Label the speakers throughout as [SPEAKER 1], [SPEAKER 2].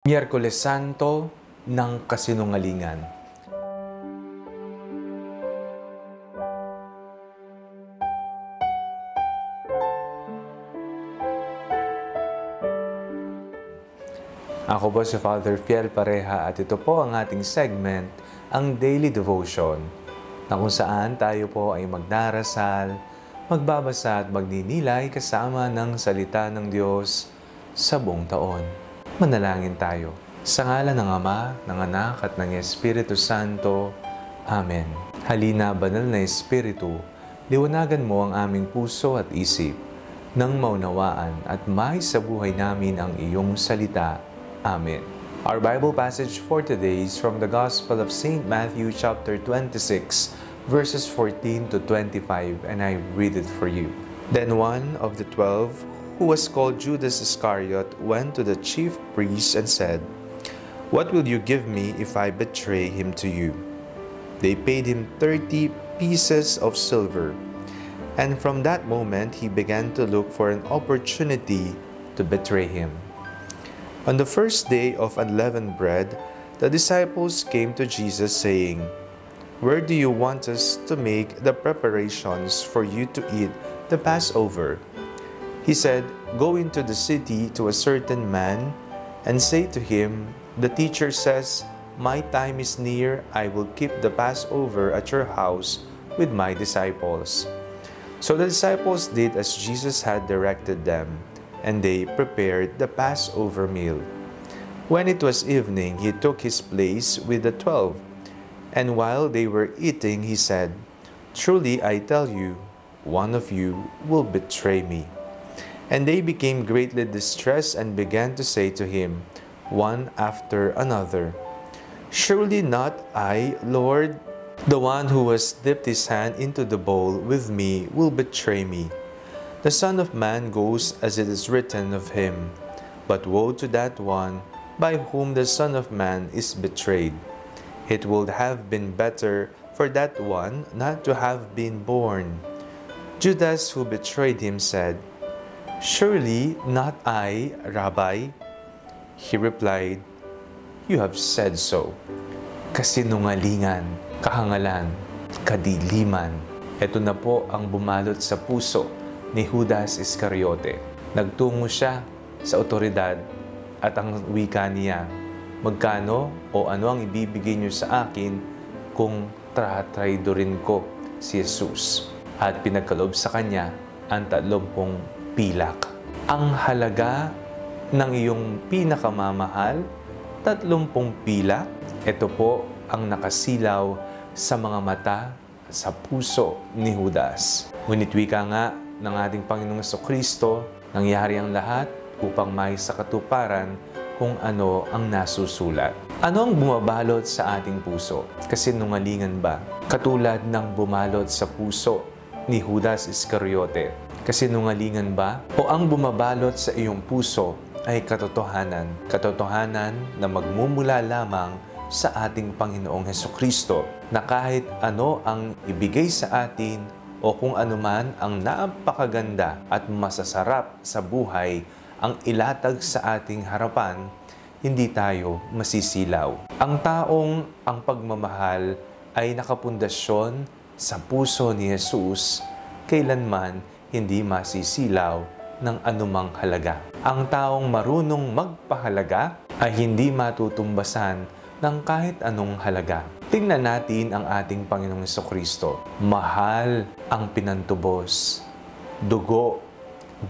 [SPEAKER 1] Miyerkules Santo ng Kasinungalingan. Ako po si Father Fiel Pareha at ito po ang ating segment, ang Daily Devotion, na kung saan tayo po ay magdarasal, magbabasa at magninilay kasama ng salita ng Diyos sa buong taon. Manalangin tayo. Sa ngalan ng Ama, ng Anak at ng Espiritu Santo. Amen. Halina, Banal na Espiritu, liwanagan mo ang aming puso at isip nang maunawaan at may sa buhay namin ang iyong salita. Amen. Our Bible passage for today is from the Gospel of St. Matthew chapter 26, verses 14 to 25, and I read it for you. Then one of the 12, who was called Judas Iscariot, went to the chief priests and said, "What will you give me if I betray him to you?" They paid him 30 pieces of silver, and from that moment he began to look for an opportunity to betray him. On the first day of unleavened bread, the disciples came to Jesus saying, "Where do you want us to make the preparations for you to eat the Passover?" He said, "Go into the city to a certain man and say to him, 'The teacher says, my time is near. I will keep the Passover at your house with my disciples.'" So the disciples did as Jesus had directed them, and they prepared the Passover meal. When it was evening, he took his place with the 12, and while they were eating, he said, "Truly I tell you, one of you will betray me." And they became greatly distressed and began to say to him, one after another, "Surely not I, Lord? The one who has dipped his hand into the bowl with me will betray me. The Son of Man goes as it is written of him, but woe to that one by whom the Son of Man is betrayed. It would have been better for that one not to have been born." Judas, who betrayed him, said, "Surely not I, Rabbi?" He replied, "You have said so." Kasinungalingan, kahangalan, kadiliman. Ito na po ang bumalot sa puso ni Judas Iscariote. Nagtungo siya sa otoridad at ang wika niya, "Magkano o ano ang ibibigay niyo sa akin kung tratraidorin ko si Jesus?" At pinagkaloob sa kanya ang 30 pilak. Ang halaga ng iyong pinakamamahal, 30 pilak, ito po ang nakasilaw sa mga mata at sa puso ni Judas. Ngunit wika nga ng ating Panginoong Jesucristo, nangyari ang lahat upang may sa katuparan kung ano ang nasusulat. Ano ang bumabalot sa ating puso? Kasinungalingan ba? Katulad ng bumalot sa puso ni Judas Iscariote. Kasinungalingan ba? O ang bumabalot sa iyong puso ay katotohanan? Katotohanan na magmumula lamang sa ating Panginoong Jesucristo, na kahit ano ang ibigay sa atin o kung anuman ang napakaganda at masasarap sa buhay ang ilatag sa ating harapan, hindi tayo masisilaw. Ang taong ang pagmamahal ay nakapundasyon sa puso ni Jesus, kailanman hindi masisilaw ng anumang halaga. Ang taong marunong magpahalaga ay hindi matutumbasan ng kahit anong halaga. Tingnan natin ang ating Panginoong Jesucristo. Mahal ang pinantubos. Dugo,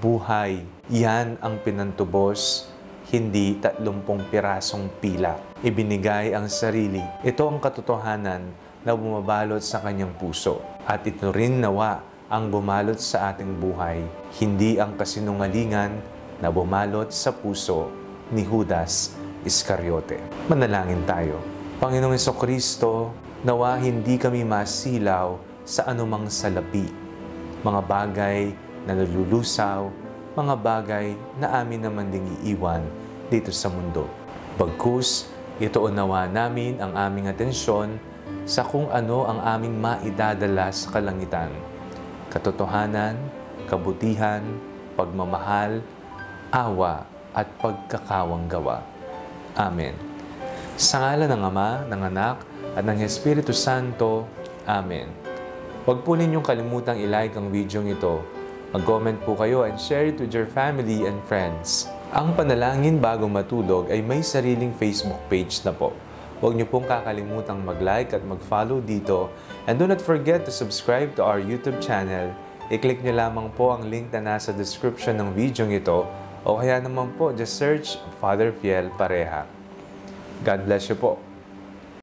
[SPEAKER 1] buhay, yan ang pinantubos, hindi 30 pirasong pila. Ibinigay ang sarili. Ito ang katotohanan na bumabalot sa kanyang puso. At ito rin nawa ang bumalot sa ating buhay, hindi ang kasinungalingan na bumalot sa puso ni Judas Iscariote. Manalangin tayo. Panginoong Jesucristo, nawa hindi kami masilaw sa anumang salapi, mga bagay na nalulusaw, mga bagay na amin naman ding iiwan dito sa mundo. Bagkus, ito unawa namin ang aming atensyon sa kung ano ang aming maidadala sa kalangitan. Katotohanan, kabutihan, pagmamahal, awa at pagkakawang gawa. Amen. Sa ngalan ng Ama, ng Anak, at ng Espiritu Santo. Amen. Huwag po ninyong kalimutang i-like ang video ito. Mag-comment po kayo and share it with your family and friends. Ang Panalangin Bago Matulog ay may sariling Facebook page na po. Huwag niyo pong kakalimutang mag-like at mag-follow dito. And do not forget to subscribe to our YouTube channel. I-click niyo lamang po ang link na nasa description ng video ito o kaya naman po just search Father Fiel Pareha. God bless you po.